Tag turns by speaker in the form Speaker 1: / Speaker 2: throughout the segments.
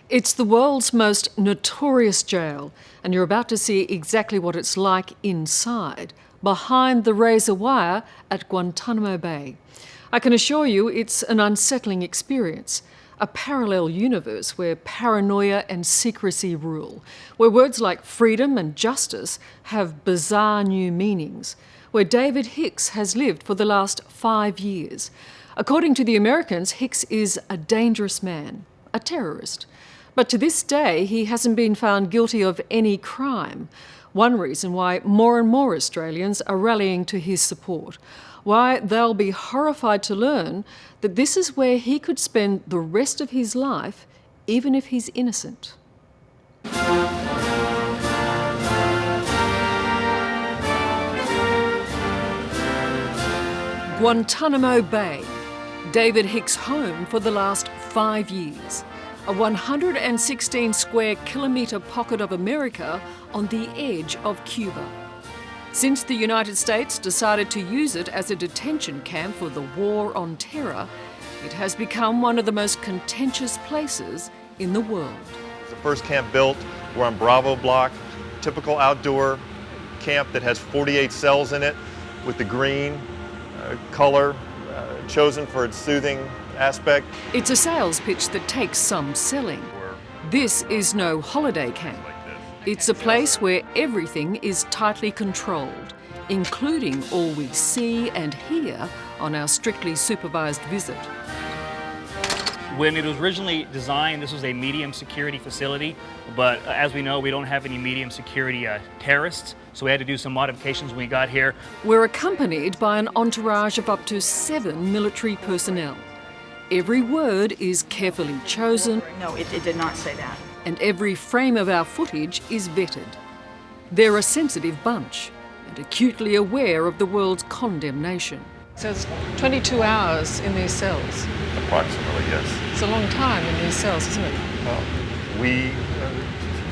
Speaker 1: It's the world's most notorious jail, and you're about to see exactly what it's like inside, behind the razor wire at Guantanamo Bay. I can assure you it's an unsettling experience, a parallel universe where paranoia and secrecy rule, where words like freedom and justice have bizarre new meanings, where David Hicks has lived for the last 5 years. According to the Americans, Hicks is a dangerous man, a terrorist. But to this day, he hasn't been found guilty of any crime. One reason why more and more Australians are rallying to his support. Why they'll be horrified to learn that this is where he could spend the rest of his life, even if he's innocent. Guantanamo Bay, David Hicks' home for the last 5 years. A 116 square kilometre pocket of America on the edge of Cuba. Since the United States decided to use it as a detention camp for the war on terror, it has become one of the most contentious places in the world.
Speaker 2: It's the first camp built. We're on Bravo Block, typical outdoor camp that has 48 cells in it with the green color chosen for its soothing aspect.
Speaker 1: It's a sales pitch that takes some selling. This is no holiday camp. It's a place where everything is tightly controlled, including all we see and hear on our strictly supervised visit.
Speaker 3: When it was originally designed, this was a medium security facility, but as we know, we don't have any medium security terrorists, so we had to do some modifications when we got here.
Speaker 1: We're accompanied by an entourage of up to 7 military personnel. Every word is carefully chosen.
Speaker 4: No, it did not say that.
Speaker 1: And every frame of our footage is vetted. They're a sensitive bunch and acutely aware of the world's condemnation. So it's 22 hours in these cells.
Speaker 2: Approximately, yes.
Speaker 1: It's a long time in these cells, isn't it?
Speaker 2: Well, we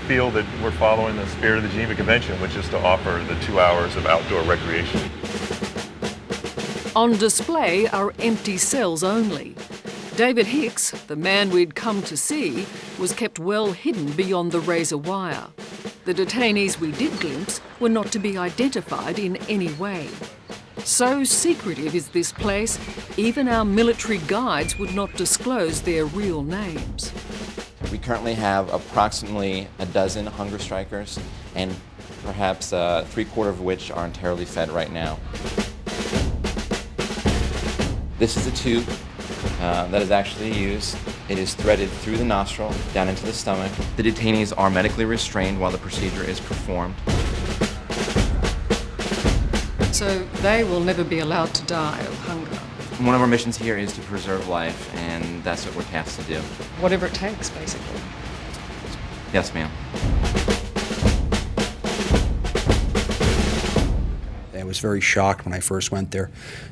Speaker 2: feel that we're following the spirit of the Geneva Convention, which is to offer the 2 hours of outdoor recreation.
Speaker 1: On display are empty cells only. David Hicks, the man we'd come to see, was kept well hidden beyond the razor wire. The detainees we did glimpse were not to be identified in any way. So secretive is this place, even our military guides would not disclose their real names.
Speaker 5: We currently have approximately a dozen hunger strikers, and perhaps 3/4 of which are entirely fed right now. This is a tube that is actually used. It is threaded through the nostril down into the stomach. The detainees are medically restrained while the procedure is performed.
Speaker 1: So they will never be allowed to die of hunger.
Speaker 5: One of our missions here is to preserve life, and that's what we're tasked to do.
Speaker 1: Whatever it takes, basically.
Speaker 5: Yes, ma'am.
Speaker 6: I was very shocked when I first went there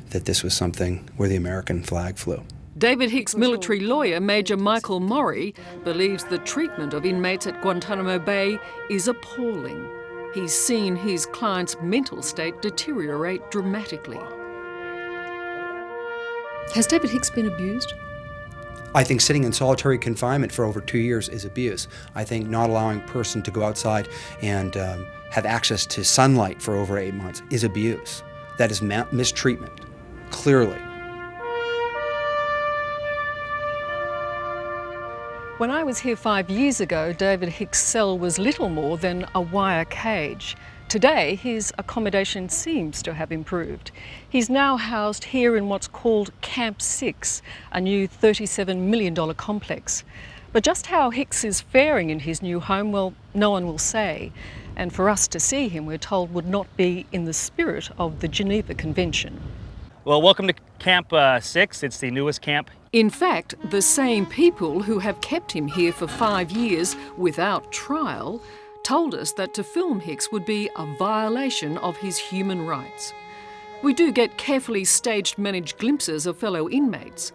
Speaker 6: that this was something where the American flag flew.
Speaker 1: David Hicks' military lawyer, Major Michael Murray, believes the treatment of inmates at Guantanamo Bay is appalling. He's seen his client's mental state deteriorate dramatically. Has David Hicks been abused?
Speaker 6: I think sitting in solitary confinement for over 2 years is abuse. I think not allowing a person to go outside and have access to sunlight for over 8 months is abuse. That is mistreatment, clearly.
Speaker 1: When I was here 5 years ago, David Hicks' cell was little more than a wire cage. Today, his accommodation seems to have improved. He's now housed here in what's called Camp 6, a new $37 million complex. But just how Hicks is faring in his new home, well, no one will say. And for us to see him, we're told, would not be in the spirit of the Geneva Convention.
Speaker 3: Well, welcome to Camp 6. It's the newest camp.
Speaker 1: In fact, the same people who have kept him here for 5 years without trial told us that to film Hicks would be a violation of his human rights. We do get carefully staged managed glimpses of fellow inmates.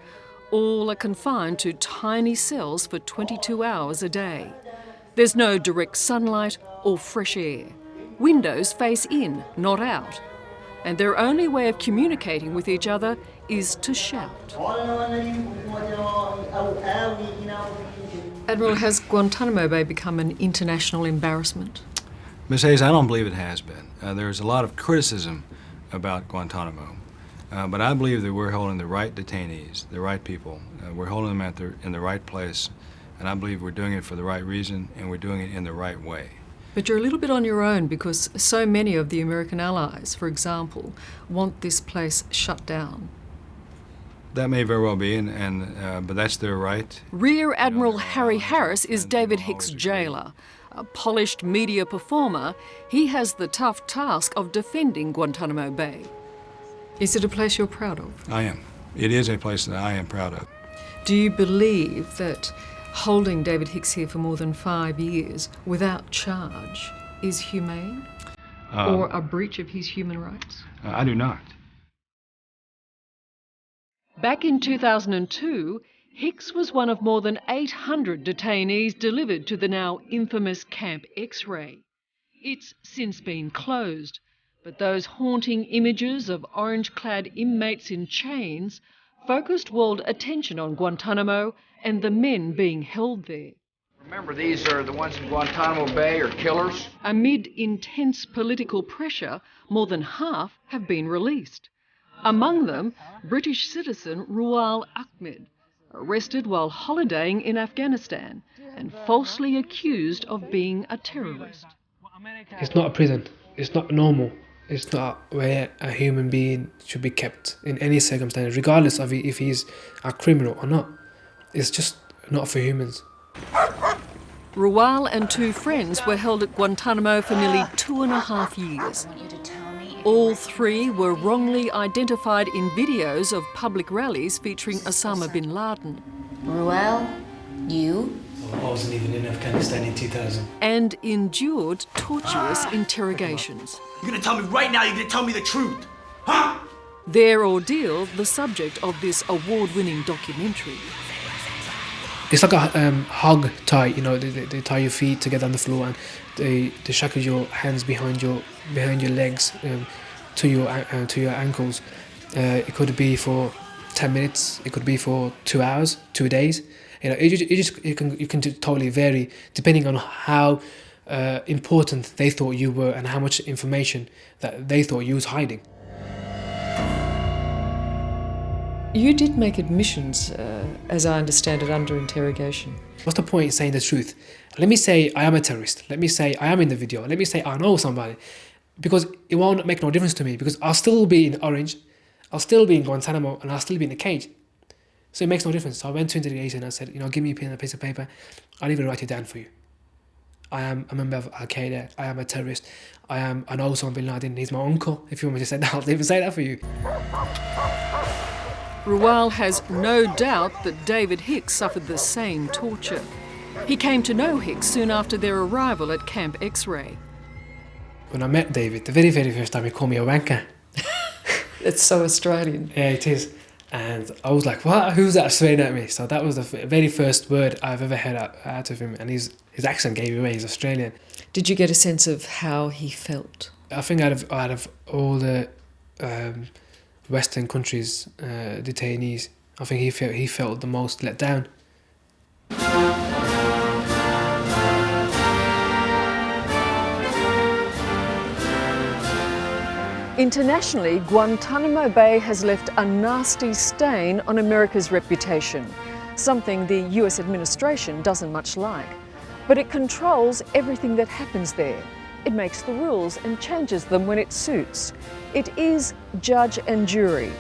Speaker 1: All are confined to tiny cells for 22 hours a day. There's no direct sunlight or fresh air. Windows face in, not out. And their only way of communicating with each other is to shout. Admiral, has Guantanamo Bay become an international embarrassment?
Speaker 4: Ms. Hayes, I don't believe it has been. There's a lot of criticism about Guantanamo, but I believe that we're holding the right detainees, the right people. We're holding them in the right place, and I believe we're doing it for the right reason, and we're doing it in the right way.
Speaker 1: But you're a little bit on your own because so many of the American allies, for example, want this place shut down.
Speaker 4: That may very well be, but that's their right.
Speaker 1: Rear Admiral Harry Harris is David Hicks' jailer. A polished media performer, he has the tough task of defending Guantanamo Bay. Is it a place you're proud of?
Speaker 4: I am. It is a place that I am proud of.
Speaker 1: Do you believe that holding David Hicks here for more than 5 years without charge is humane or a breach of his human rights?
Speaker 4: I do not.
Speaker 1: Back in 2002, Hicks was one of more than 800 detainees delivered to the now infamous Camp X-Ray. It's since been closed, but those haunting images of orange-clad inmates in chains focused world attention on Guantanamo and the men being held there.
Speaker 7: Remember, these are the ones in Guantanamo Bay are killers.
Speaker 1: Amid intense political pressure, more than half have been released. Among them, British citizen Rual Ahmed, arrested while holidaying in Afghanistan and falsely accused of being a terrorist.
Speaker 8: It's not a prison. It's not normal. It's not where a human being should be kept in any circumstance, regardless of if he's a criminal or not. It's just not for humans.
Speaker 1: Rual and 2 friends were held at Guantanamo for nearly 2.5 years. All 3 were wrongly identified in videos of public rallies featuring Osama bin Laden.
Speaker 9: Ruel, you?
Speaker 8: I wasn't even in Afghanistan in 2000.
Speaker 1: And endured torturous interrogations.
Speaker 10: You're gonna tell me right now, you're gonna tell me the truth, huh?
Speaker 1: Their ordeal, the subject of this award-winning documentary.
Speaker 8: It's like a hog tie, you know, they tie your feet together on the floor and they shackle your hands behind your legs to your ankles. It could be for 10 minutes, it could be for 2 hours, 2 days. You know, you can totally vary depending on how important they thought you were and how much information that they thought you was hiding.
Speaker 1: You did make admissions, as I understand it, under interrogation.
Speaker 8: What's the point in saying the truth? Let me say I am a terrorist. Let me say I am in the video. Let me say I know somebody. Because it won't make no difference to me, because I'll still be in Orange, I'll still be in Guantanamo, and I'll still be in a cage. So it makes no difference. So I went to interrogation and I said, you know, give me a pen and a piece of paper. I'll even write it down for you. I am a member of Al-Qaeda. I am a terrorist. I know Osama bin Laden. He's my uncle. If you want me to say that, I'll even say that for you.
Speaker 1: Rual has no doubt that David Hicks suffered the same torture. He came to know Hicks soon after their arrival at Camp X-Ray.
Speaker 8: When I met David, the very, very first time he called me a wanker.
Speaker 1: It's so Australian.
Speaker 8: Yeah, it is. And I was like, what? Who's that swearing at me? So that was the very first word I've ever heard out of him. And his accent gave away. He's Australian.
Speaker 1: Did you get a sense of how he felt?
Speaker 8: I think out of all the Western countries' detainees, I think he felt the most let down.
Speaker 1: Internationally, Guantanamo Bay has left a nasty stain on America's reputation, something the US administration doesn't much like. But it controls everything that happens there. It makes the rules and changes them when it suits. It is judge and jury.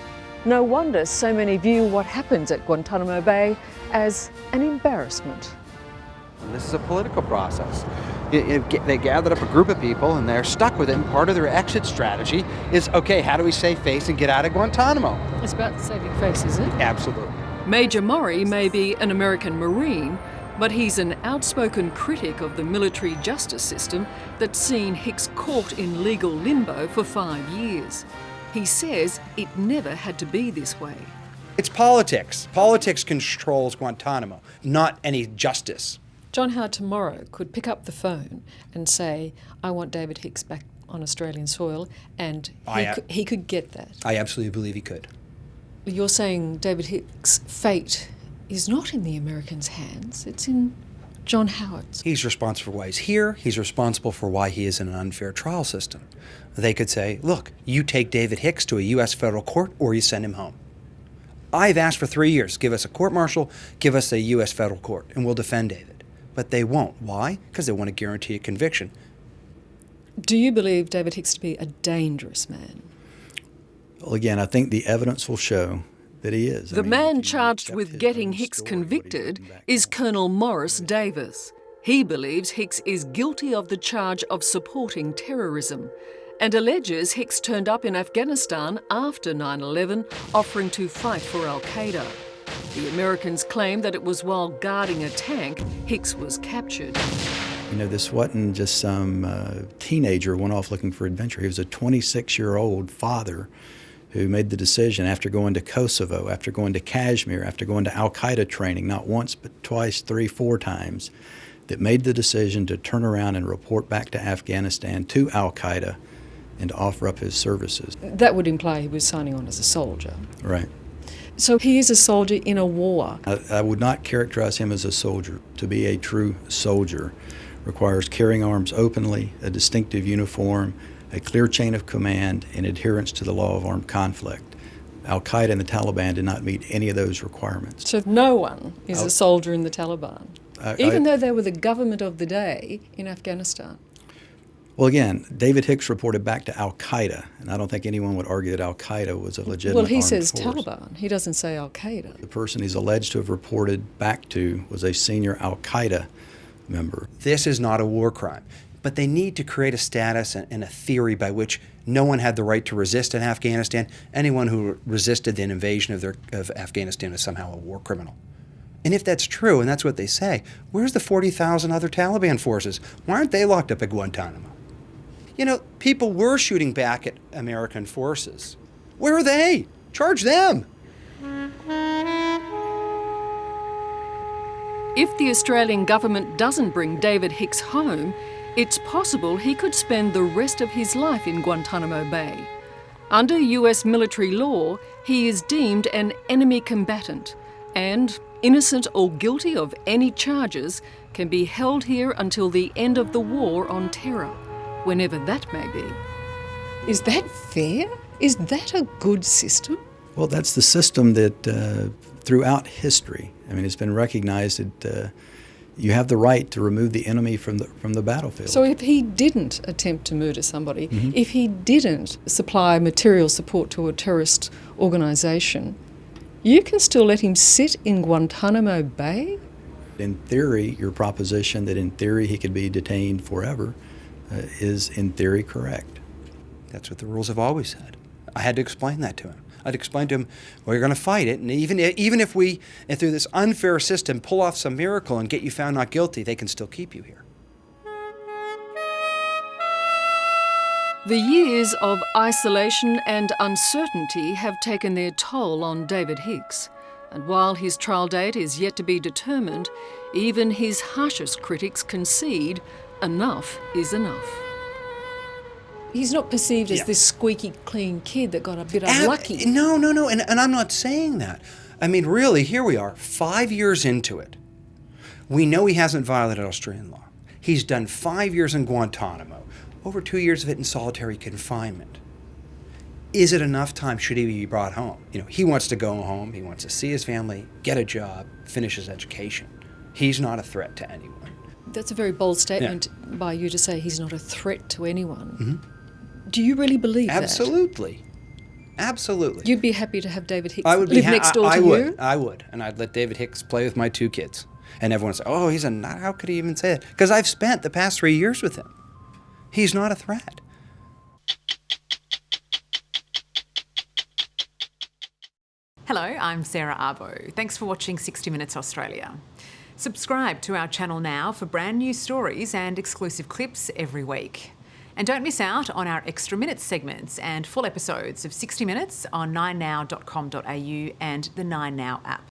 Speaker 1: No wonder so many view what happens at Guantanamo Bay as an embarrassment.
Speaker 11: This is a political process. They gathered up a group of people and they're stuck with it, and part of their exit strategy is, okay, how do we save face and get out of Guantanamo?
Speaker 1: It's about saving face, is it?
Speaker 11: Absolutely.
Speaker 1: Major Maury may be an American Marine, but he's an outspoken critic of the military justice system that's seen Hicks caught in legal limbo for 5 years. He says it never had to be this way.
Speaker 6: It's politics. Politics controls Guantanamo, not any justice.
Speaker 1: John Howard tomorrow could pick up the phone and say, I want David Hicks back on Australian soil, and he could get that.
Speaker 6: I absolutely believe he could.
Speaker 1: You're saying David Hicks' fate is not in the Americans' hands, it's in John Howard's?
Speaker 6: He's responsible for why he's here. He's responsible for why he is in an unfair trial system. They could say, look, you take David Hicks to a U.S. federal court or you send him home. I've asked for 3 years. Give us a court-martial, give us a U.S. federal court, and we'll defend David. But they won't. Why? Because they want to guarantee a conviction.
Speaker 1: Do you believe David Hicks to be a dangerous man?
Speaker 12: Well, again, I think the evidence will show that he is.
Speaker 1: The man charged with getting Hicks convicted is Colonel Morris Davis. He believes Hicks is guilty of the charge of supporting terrorism and alleges Hicks turned up in Afghanistan after 9/11 offering to fight for al-Qaeda. The Americans claim that it was while guarding a tank Hicks was captured.
Speaker 12: You know, this wasn't just some teenager went off looking for adventure. He was a 26-year-old father who made the decision after going to Kosovo, after going to Kashmir, after going to al-Qaeda training, not once but twice, 3, 4 times, that made the decision to turn around and report back to Afghanistan to al-Qaeda and to offer up his services.
Speaker 1: That would imply he was signing on as a soldier.
Speaker 12: Right.
Speaker 1: So he is a soldier in a war.
Speaker 12: I would not characterize him as a soldier. To be a true soldier requires carrying arms openly, a distinctive uniform, a clear chain of command, and adherence to the law of armed conflict. Al-Qaeda and the Taliban did not meet any of those requirements.
Speaker 1: So no one is a soldier in the Taliban, even though they were the government of the day in Afghanistan.
Speaker 12: Well, again, David Hicks reported back to al-Qaeda, and I don't think anyone would argue that al-Qaeda was a legitimate
Speaker 1: Well, he
Speaker 12: armed
Speaker 1: says
Speaker 12: force.
Speaker 1: Taliban. He doesn't say al-Qaeda.
Speaker 12: The person he's alleged to have reported back to was a senior al-Qaeda member.
Speaker 6: This is not a war crime, but they need to create a status and a theory by which no one had the right to resist in Afghanistan. Anyone who resisted the invasion of Afghanistan is somehow a war criminal. And if that's true, and that's what they say, where's the 40,000 other Taliban forces? Why aren't they locked up at Guantanamo? You know, people were shooting back at American forces. Where are they? Charge them.
Speaker 1: If the Australian government doesn't bring David Hicks home, it's possible he could spend the rest of his life in Guantanamo Bay. Under US military law, he is deemed an enemy combatant and, innocent or guilty of any charges, can be held here until the end of the war on terror, whenever that may be. Is that fair? Is that a good system?
Speaker 12: Well, that's the system that throughout history, I mean, it's been recognized that you have the right to remove the enemy from the battlefield.
Speaker 1: So if he didn't attempt to murder somebody, if he didn't supply material support to a terrorist organisation, you can still let him sit in Guantanamo Bay?
Speaker 12: In theory, your proposition that in theory he could be detained forever is in theory correct.
Speaker 6: That's what the rules have always said. I had to explain that to him. I'd explain to him, well, you're going to fight it, and even if through this unfair system, pull off some miracle and get you found not guilty, they can still keep you here.
Speaker 1: The years of isolation and uncertainty have taken their toll on David Hicks. And while his trial date is yet to be determined, even his harshest critics concede enough is enough. He's not perceived as this squeaky clean kid that got a bit unlucky.
Speaker 6: No, and I'm not saying that. I mean, really, here we are, 5 years into it. We know he hasn't violated Australian law. He's done 5 years in Guantanamo, over 2 years of it in solitary confinement. Is it enough time? Should he be brought home? You know, he wants to go home, he wants to see his family, get a job, finish his education. He's not a threat to anyone.
Speaker 1: That's a very bold statement by you to say he's not a threat to anyone. Do you really believe that?
Speaker 6: Absolutely.
Speaker 1: You'd be happy to have David Hicks
Speaker 6: live
Speaker 1: next door to you?
Speaker 6: I would. And I'd let David Hicks play with my 2 kids. And everyone would say, oh, he's a nut. How could he even say that? Because I've spent the past 3 years with him. He's not a threat.
Speaker 13: Hello, I'm Sarah Abo. Thanks for watching 60 Minutes Australia. Subscribe to our channel now for brand new stories and exclusive clips every week. And don't miss out on our Extra Minutes segments and full episodes of 60 Minutes on 9now.com.au and the 9Now app.